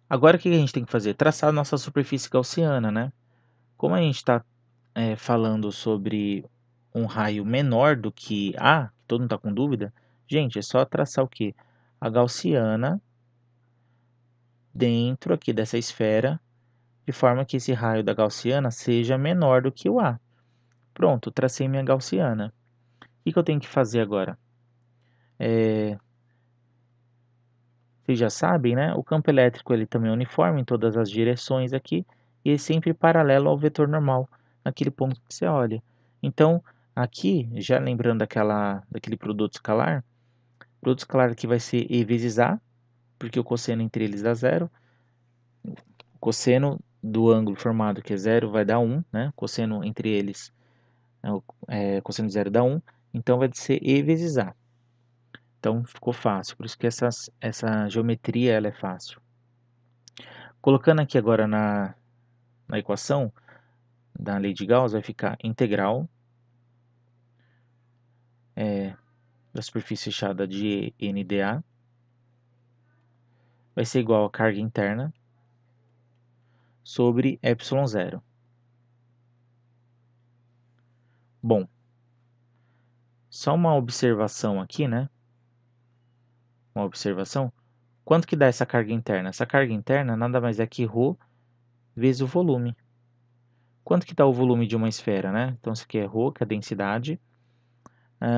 Agora, o que a gente tem que fazer? Traçar a nossa superfície gaussiana, né? Como a gente está falando sobre um raio menor do que A, todo mundo está com dúvida, gente, é só traçar o quê? A gaussiana dentro aqui dessa esfera, de forma que esse raio da gaussiana seja menor do que o A. Pronto, tracei minha gaussiana. O que eu tenho que fazer agora? Vocês já sabem, né? O campo elétrico ele também é uniforme em todas as direções aqui e é sempre paralelo ao vetor normal, naquele ponto que você olha. Então, aqui, já lembrando daquele produto escalar aqui vai ser E vezes A, porque o cosseno entre eles dá zero. O cosseno do ângulo formado, que é zero, vai dar 1, né? O cosseno entre eles, cosseno de zero dá 1, então vai ser E vezes A. Então ficou fácil, por isso que essa geometria ela é fácil. Colocando aqui agora na equação da lei de Gauss, vai ficar integral da superfície fechada de NdA vai ser igual a carga interna sobre ε0. Bom, só uma observação aqui, né? Uma observação. Quanto que dá essa carga interna? Essa carga interna nada mais é que ρ vezes o volume. Quanto que dá o volume de uma esfera, né? Então, isso aqui é ρ, que é a densidade.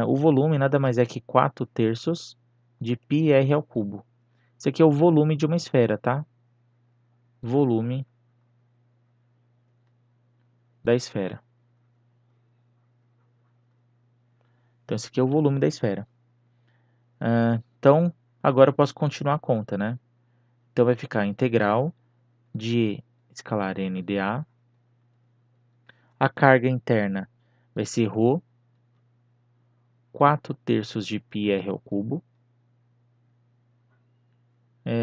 O volume nada mais é que 4/3 de πr ao cubo. Isso aqui é o volume de uma esfera, tá? Volume da esfera. Então, esse aqui é o volume da esfera. Então, agora eu posso continuar a conta, né? Então, vai ficar integral de escalar NdA. A carga interna vai ser ρ, 4/3 de πr ao cubo,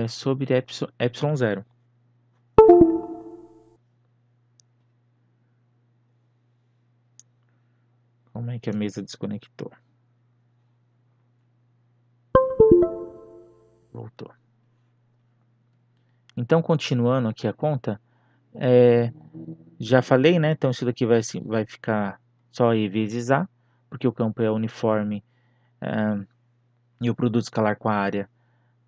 sobre ε0. Como é que a mesa desconectou? Voltou. Então, continuando aqui a conta, já falei, né? Então, isso daqui vai ficar só E vezes A, porque o campo é uniforme e o produto escalar com a área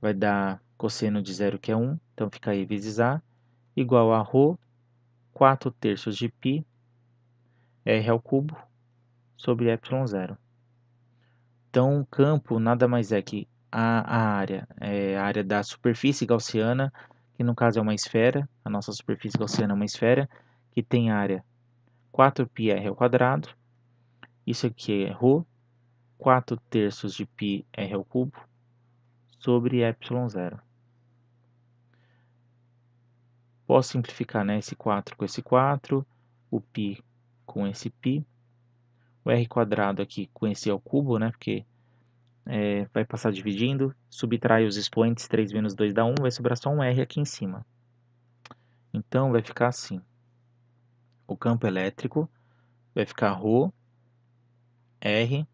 vai dar cosseno de zero, que é 1. Então, fica E vezes A igual a ρ, 4/3 de π, r ao cubo, sobre ε0. Então, o campo nada mais é que a área da superfície gaussiana, que no caso é uma esfera, a nossa superfície gaussiana é uma esfera, que tem área 4πr ao quadrado, isso aqui é ρ, 4/3 de πr ao cubo, sobre ε0. Posso simplificar, né, esse 4 com esse 4, o π com esse π, o r quadrado aqui com esse ao cubo, né, porque vai passar dividindo, subtrai os expoentes, 3 menos 2 dá 1, vai sobrar só um r aqui em cima. Então, vai ficar assim. O campo elétrico vai ficar ρ, r,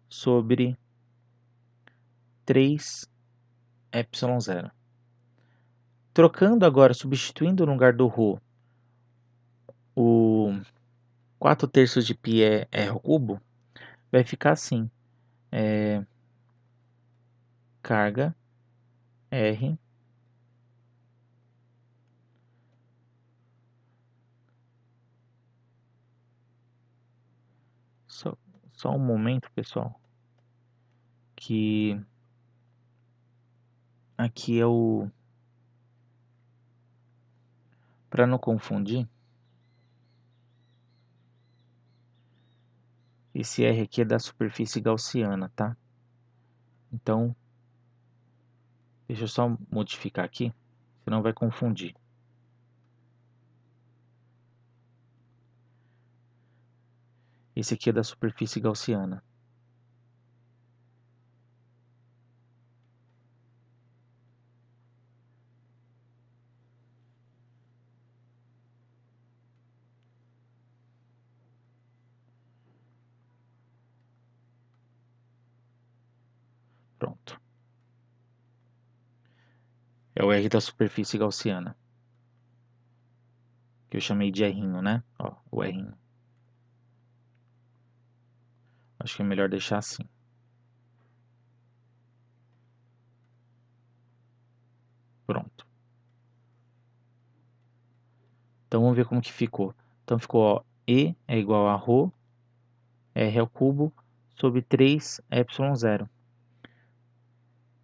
sobre 3ε0. Trocando agora, substituindo no lugar do ρ, o 4/3 de π é r ao cubo, vai ficar assim. Carga R só um momento, pessoal, que aqui é o, para não confundir, esse R aqui é da superfície gaussiana, tá? Então, deixa eu só modificar aqui, senão vai confundir. Esse aqui é da superfície gaussiana. Pronto. É o R da superfície gaussiana. Que eu chamei de R'inho, né? Ó, o R'inho. Acho que é melhor deixar assim. Pronto. Então, vamos ver como que ficou. Então, ficou, ó, E é igual a ρ, R ao cubo, sobre 3ε0.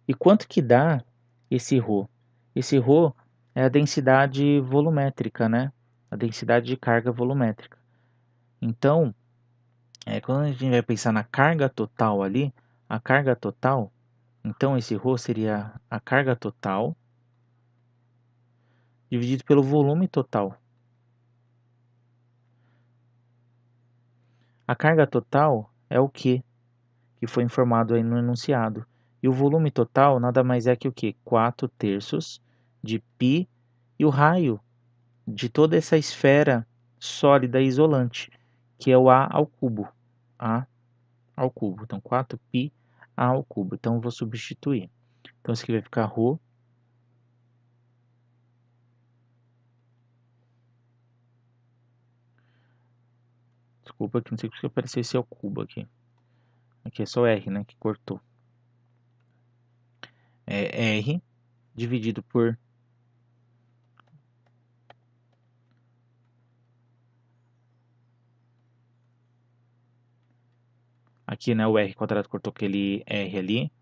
E quanto que dá esse ρ? Esse ρ é a densidade volumétrica, né? a densidade de carga volumétrica. Então, quando a gente vai pensar na carga total ali, a carga total, então esse ρ seria a carga total dividido pelo volume total. A carga total é o Q, que foi informado aí no enunciado. E o volume total nada mais é que o quê? 4/3 de π e o raio de toda essa esfera sólida isolante, que é o A ao cubo. A ao cubo. Então, 4π A ao cubo. Então, eu vou substituir. Então, isso aqui vai ficar ρ. Desculpa que não sei porque apareceu esse ao cubo aqui. Aqui é só R, né, que cortou. É R dividido por... Aqui, né, o R quadrado cortou aquele R ali.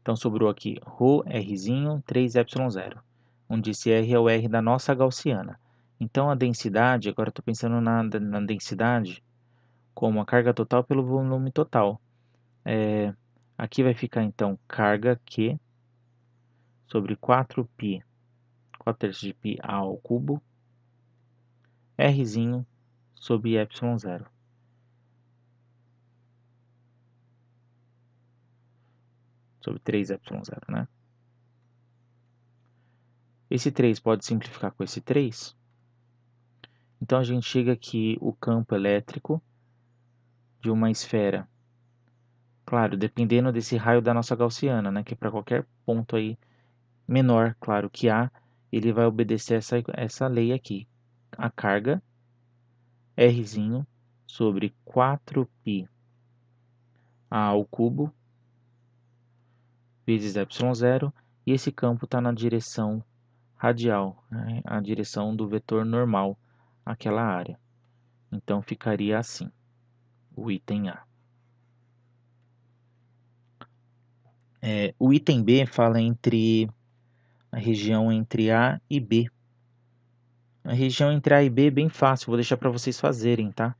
Então, sobrou aqui ρ, Rzinho, 3ε0, onde esse R é o R da nossa gaussiana. Então, a densidade, agora eu estou pensando na densidade como a carga total pelo volume total. Aqui vai ficar, então, carga Q sobre 4π, 4/3 de π A ao cubo, Rzinho sobre ε0. Sobre 3ε0, né? Esse 3 pode simplificar com esse 3. Então, a gente chega que o campo elétrico de uma esfera, claro, dependendo desse raio da nossa gaussiana, né, que para qualquer ponto aí menor, claro, que A, ele vai obedecer essa lei aqui. A carga, Rzinho, sobre 4π A ao cubo, vezes ε0, e esse campo está na direção radial, né, a direção do vetor normal àquela área. Então, ficaria assim, o item A. O item B fala entre a região entre A e B. A região entre A e B é bem fácil, vou deixar para vocês fazerem, tá?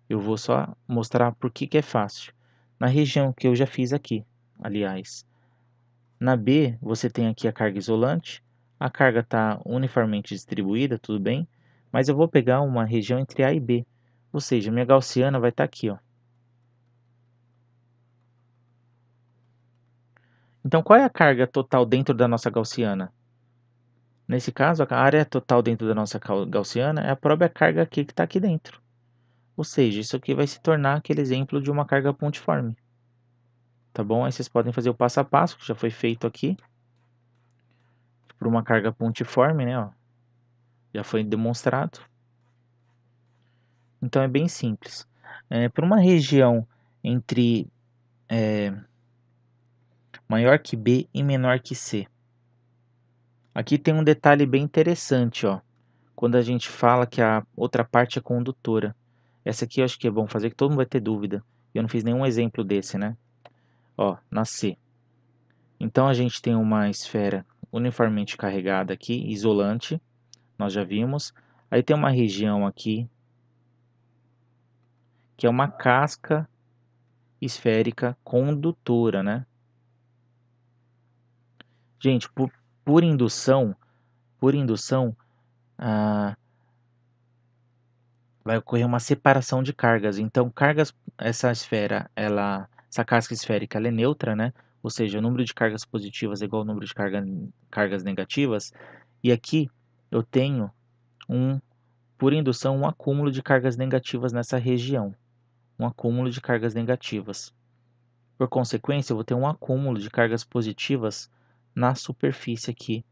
Eu vou só mostrar por que é fácil. Na região que eu já fiz aqui, aliás. Na B, você tem aqui a carga isolante, a carga está uniformemente distribuída, tudo bem, mas eu vou pegar uma região entre A e B, ou seja, minha gaussiana vai estar aqui, ó. Então, qual é a carga total dentro da nossa gaussiana? Nesse caso, a área total dentro da nossa gaussiana é a própria carga aqui que está aqui dentro. Ou seja, isso aqui vai se tornar aquele exemplo de uma carga pontiforme. Tá bom? Aí vocês podem fazer o passo a passo, que já foi feito aqui. Por uma carga pontiforme, né? Ó, já foi demonstrado. Então, é bem simples. Para uma região entre maior que B e menor que C. Aqui tem um detalhe bem interessante, ó. Quando a gente fala que a outra parte é condutora. Essa aqui eu acho que é bom fazer, que todo mundo vai ter dúvida. Eu não fiz nenhum exemplo desse, né? Ó, na C. Então, a gente tem uma esfera uniformemente carregada aqui, isolante, nós já vimos. Aí tem uma região aqui, que é uma casca esférica condutora, né? Gente, por indução, ah, vai ocorrer uma separação de cargas. Então, essa esfera, essa casca esférica, ela é neutra, né? Ou seja, o número de cargas positivas é igual ao número de cargas negativas. E aqui eu tenho, por indução, um acúmulo de cargas negativas nessa região. Um acúmulo de cargas negativas. Por consequência, eu vou ter um acúmulo de cargas positivas na superfície aqui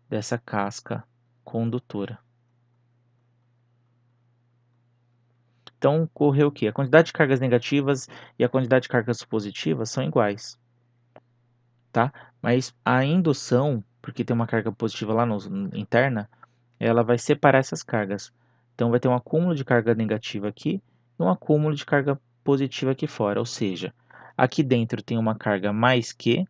dessa casca condutora. Então, ocorreu o quê? A quantidade de cargas negativas e a quantidade de cargas positivas são iguais, tá? Mas a indução, porque tem uma carga positiva lá interna, ela vai separar essas cargas. Então, vai ter um acúmulo de carga negativa aqui e um acúmulo de carga positiva aqui fora. Ou seja, aqui dentro tem uma carga mais Q,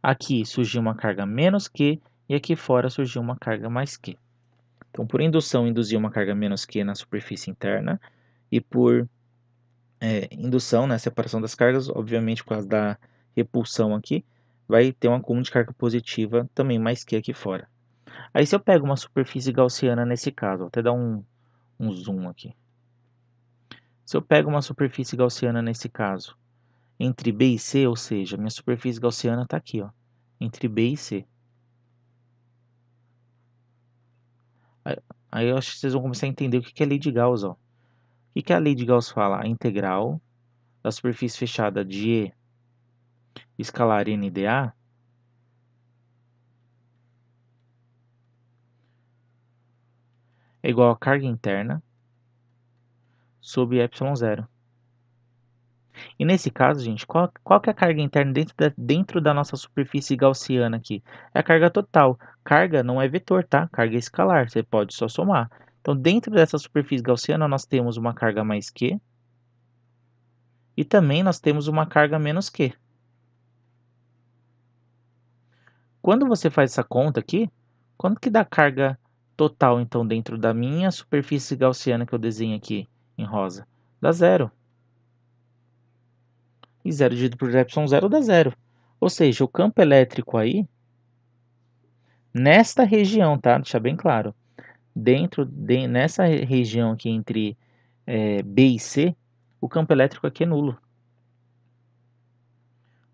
aqui surgiu uma carga menos Q e aqui fora surgiu uma carga mais Q. Então, por indução, induziu uma carga menos Q na superfície interna, e por indução, né, separação das cargas, obviamente por causa da repulsão aqui, vai ter um acúmulo de carga positiva também mais Q aqui fora. Aí se eu pego uma superfície gaussiana nesse caso, vou até dar um zoom aqui. Se eu pego uma superfície gaussiana nesse caso, entre B e C, ou seja, minha superfície gaussiana está aqui, ó, entre B e C. Aí eu acho que vocês vão começar a entender o que é a lei de Gauss, ó. O que a lei de Gauss fala? A integral da superfície fechada de E escalar NdA é igual a carga interna sobre ε0. E nesse caso, gente, qual que é a carga interna dentro da nossa superfície gaussiana aqui? É a carga total. Carga não é vetor, tá? Carga é escalar, você pode só somar. Então, dentro dessa superfície gaussiana, nós temos uma carga mais Q e também nós temos uma carga menos Q. Quando você faz essa conta aqui, quanto que dá carga total, então, dentro da minha superfície gaussiana que eu desenho aqui em rosa? Dá zero. E 0 dividido por ε0 dá zero. Ou seja, o campo elétrico aí, nesta região, tá? Deixar bem claro. Nessa região aqui entre B e C, o campo elétrico aqui é nulo.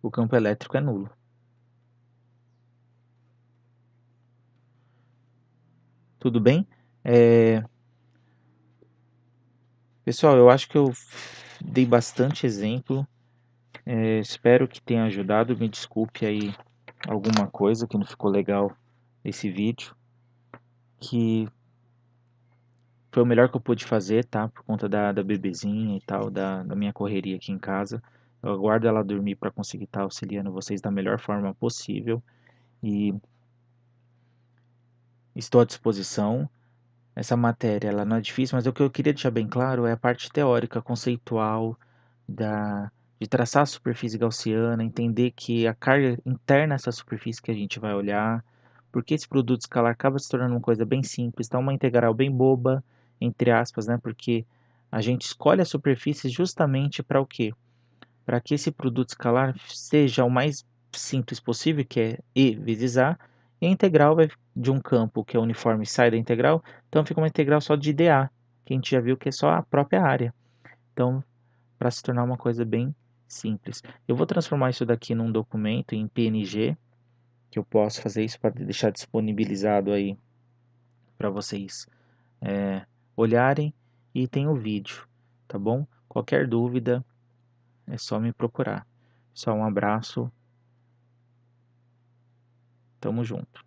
O campo elétrico é nulo. Tudo bem? Pessoal, eu acho que eu dei bastante exemplo. Espero que tenha ajudado. Me desculpe aí alguma coisa que não ficou legal nesse vídeo. Que foi o melhor que eu pude fazer, tá? Por conta da bebezinha e tal, da minha correria aqui em casa. Eu aguardo ela dormir para conseguir estar auxiliando vocês da melhor forma possível. E estou à disposição. Essa matéria, ela não é difícil, mas o que eu queria deixar bem claro é a parte teórica, conceitual, de traçar a superfície gaussiana, entender que a carga interna dessa superfície que a gente vai olhar, porque esse produto escalar acaba se tornando uma coisa bem simples, tá? Uma integral bem boba, entre aspas, né? Porque a gente escolhe a superfície justamente para o quê? Para que esse produto escalar seja o mais simples possível, que é E vezes A, e a integral vai de um campo que é uniforme sai da integral, então fica uma integral só de dA, que a gente já viu que é só a própria área. Então, para se tornar uma coisa bem simples. Eu vou transformar isso daqui num documento em PNG, que eu posso fazer isso para deixar disponibilizado aí para vocês olharem, e tem o vídeo, tá bom? Qualquer dúvida é só me procurar. Só um abraço, tamo junto.